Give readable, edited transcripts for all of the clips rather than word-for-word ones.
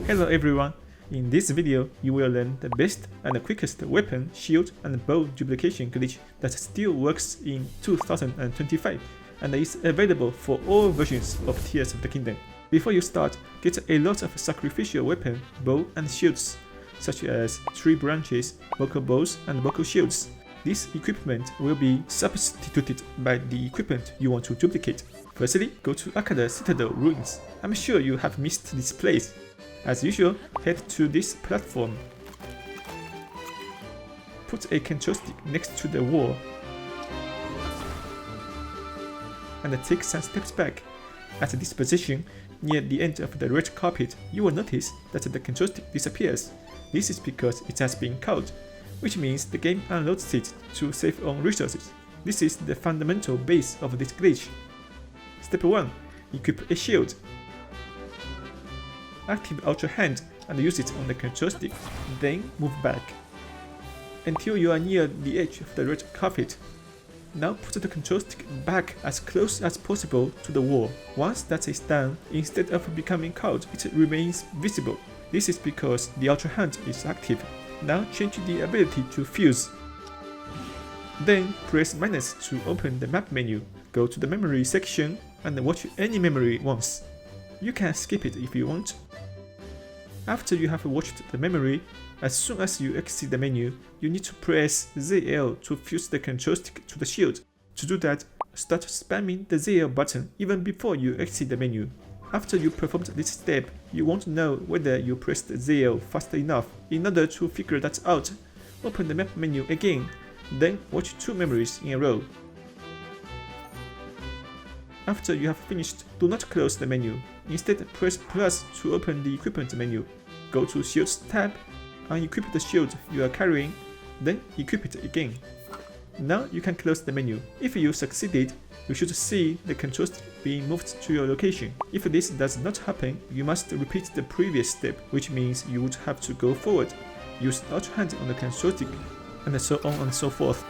Hello everyone! In this video, you will learn the best and the quickest weapon, shield, and bow duplication glitch that still works in 2025 and is available for all versions of Tears of the Kingdom. Before you start, get a lot of sacrificial weapon, bow, and shields, such as tree branches, vocal bows, and vocal shields. This equipment will be substituted by the equipment you want to duplicate. Firstly, go to Akada Citadel Ruins. I'm sure you have missed this place. As usual, head to this platform. Put a control stick next to the wall and take some steps back. At this position, near the end of the red carpet, you will notice that the control stick disappears. This is because it has been caught, which means the game unloads it to save on resources. This is the fundamental base of this glitch. Step 1. Equip a shield. Active Ultra Hand and use it on the control stick, then move back until you are near the edge of the red carpet. Now put the control stick back as close as possible to the wall. Once that is done, instead of becoming caught, it remains visible. This is because the Ultra Hand is active. Now change the ability to fuse. Then press minus to open the map menu. Go to the memory section and watch any memory once. You can skip it if you want. After you have watched the memory, as soon as you exit the menu, you need to press ZL to fuse the control stick to the shield. To do that, start spamming the ZL button even before you exit the menu. After you performed this step, you won't know whether you pressed ZL fast enough. In order to figure that out, open the map menu again, then watch 2 memories in a row. After you have finished, do not close the menu. Instead, press plus to open the equipment menu. Go to Shields tab, unequip the shield you are carrying, then equip it again. Now you can close the menu. If you succeeded, you should see the control stick being moved to your location. If this does not happen, you must repeat the previous step, which means you would have to go forward, use Ultra Hand on the control stick, and so on and so forth.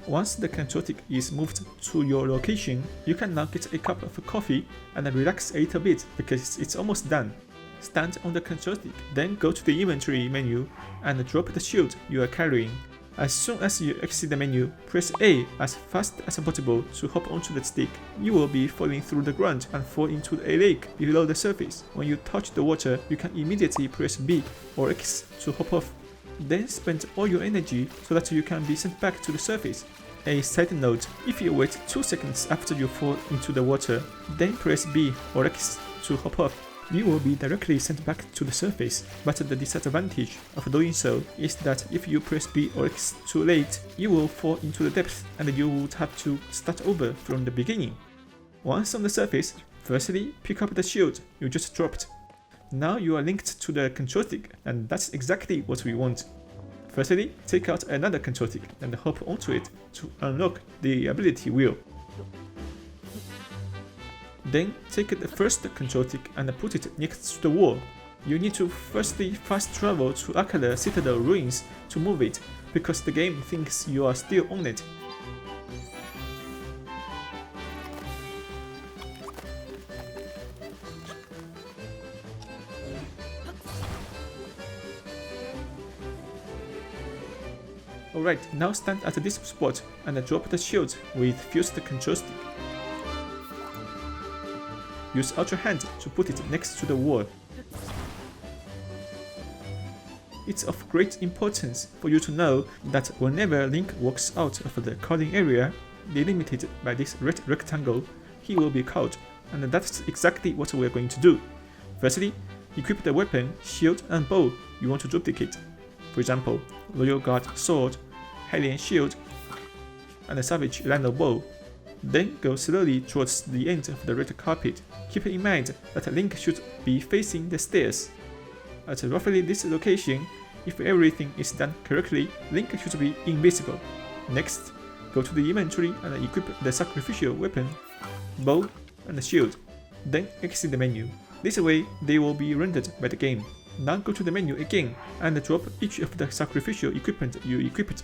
Once the control stick is moved to your location, you can now get a cup of coffee and relax a little bit because it's almost done. Stand on the control stick, then go to the inventory menu and drop the shield you are carrying. As soon as you exit the menu, press A as fast as possible to hop onto the stick. You will be falling through the ground and fall into a lake below the surface. When you touch the water, you can immediately press B or X to hop off. Then spend all your energy so that you can be sent back to the surface. A side note, if you wait 2 seconds after you fall into the water, then press B or X to hop off, you will be directly sent back to the surface. But the disadvantage of doing so is that if you press B or X too late, you will fall into the depths and you would have to start over from the beginning. Once on the surface, firstly pick up the shield you just dropped. Now you are linked to the control stick, and that's exactly what we want. Firstly, take out another control stick and hop onto it to unlock the ability wheel. Then take the first control stick and put it next to the wall. You need to firstly fast travel to Akada Citadel Ruins to move it, because the game thinks you are still on it. Alright, now stand at this spot and drop the shield with fused control stick. Use Ultra Hand to put it next to the wall. It's of great importance for you to know that whenever Link walks out of the calling area, delimited by this red rectangle, he will be caught, and that's exactly what we're going to do. Firstly, equip the weapon, shield, and bow you want to duplicate. For example, Royal Guard Sword, hylian Shield, and a Savage lynel Bow. Then go slowly towards the end of the red carpet. Keep in mind that Link should be facing the stairs. At roughly this location, if everything is done correctly, Link should be invisible. Next, go to the inventory and equip the sacrificial weapon, bow, and shield. Then exit the menu. This way, they will be rendered by the game. Now go to the menu again and drop each of the sacrificial equipment you equipped.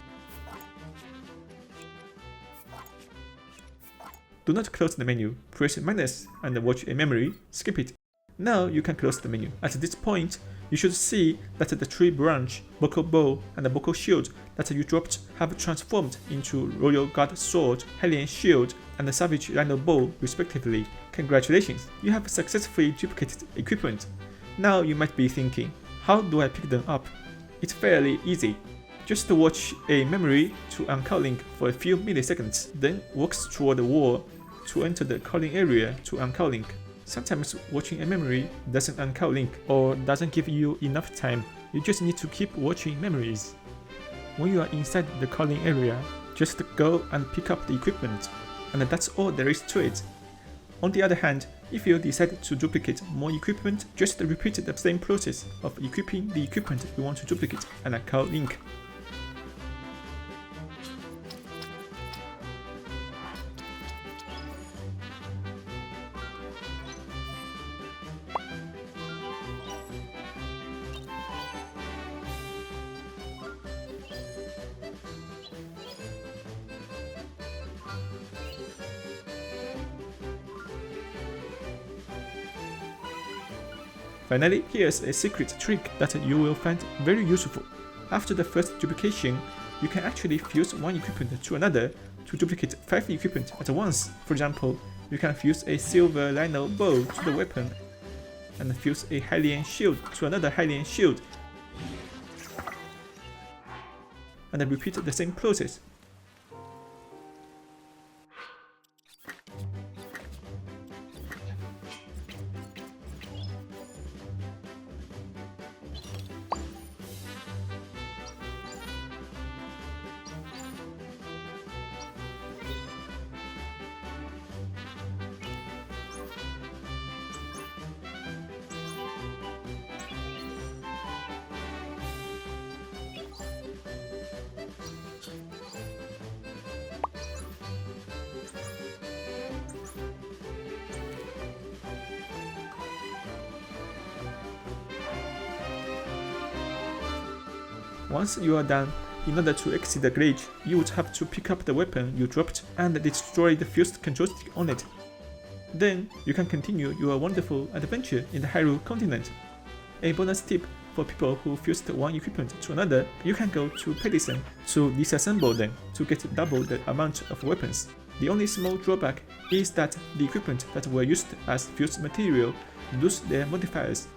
Do not close the menu, press minus and watch a memory, skip it. Now you can close the menu. At this point, you should see that the tree branch, buckle bow, and the buckle shield that you dropped have transformed into Royal Guard Sword, Hylian Shield, and the Savage Lynel Bow respectively. Congratulations, you have successfully duplicated equipment. Now you might be thinking, how do I pick them up? It's fairly easy. Just watch a memory to uncount link for a few milliseconds, then walk toward the wall to enter the calling area to uncount link. Sometimes watching a memory doesn't uncount link or doesn't give you enough time. You just need to keep watching memories. When you are inside the calling area, just go and pick up the equipment, and that's all there is to it. On the other hand, if you decide to duplicate more equipment, just repeat the same process of equipping the equipment you want to duplicate and uncount link. Finally, here's a secret trick that you will find very useful. After the first duplication, you can actually fuse one equipment to another to duplicate 5 equipment at once. For example, you can fuse a silver lynel bow to the weapon, and fuse a Hylian shield to another Hylian shield, and repeat the same process. Once you are done, in order to exit the glitch, you would have to pick up the weapon you dropped and destroy the fused control stick on it. Then you can continue your wonderful adventure in the Hyrule continent. A bonus tip for people who fused one equipment to another, you can go to Pedicine to disassemble them to get double the amount of weapons. The only small drawback is that the equipment that were used as fused material lose their modifiers.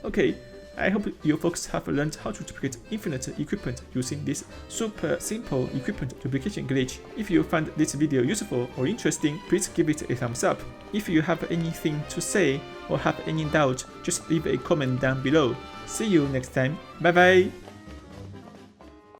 Okay, I hope you folks have learned how to duplicate infinite equipment using this super simple equipment duplication glitch. If you found this video useful or interesting, please give it a thumbs up. If you have anything to say or have any doubt, just leave a comment down below. See you next time, bye bye!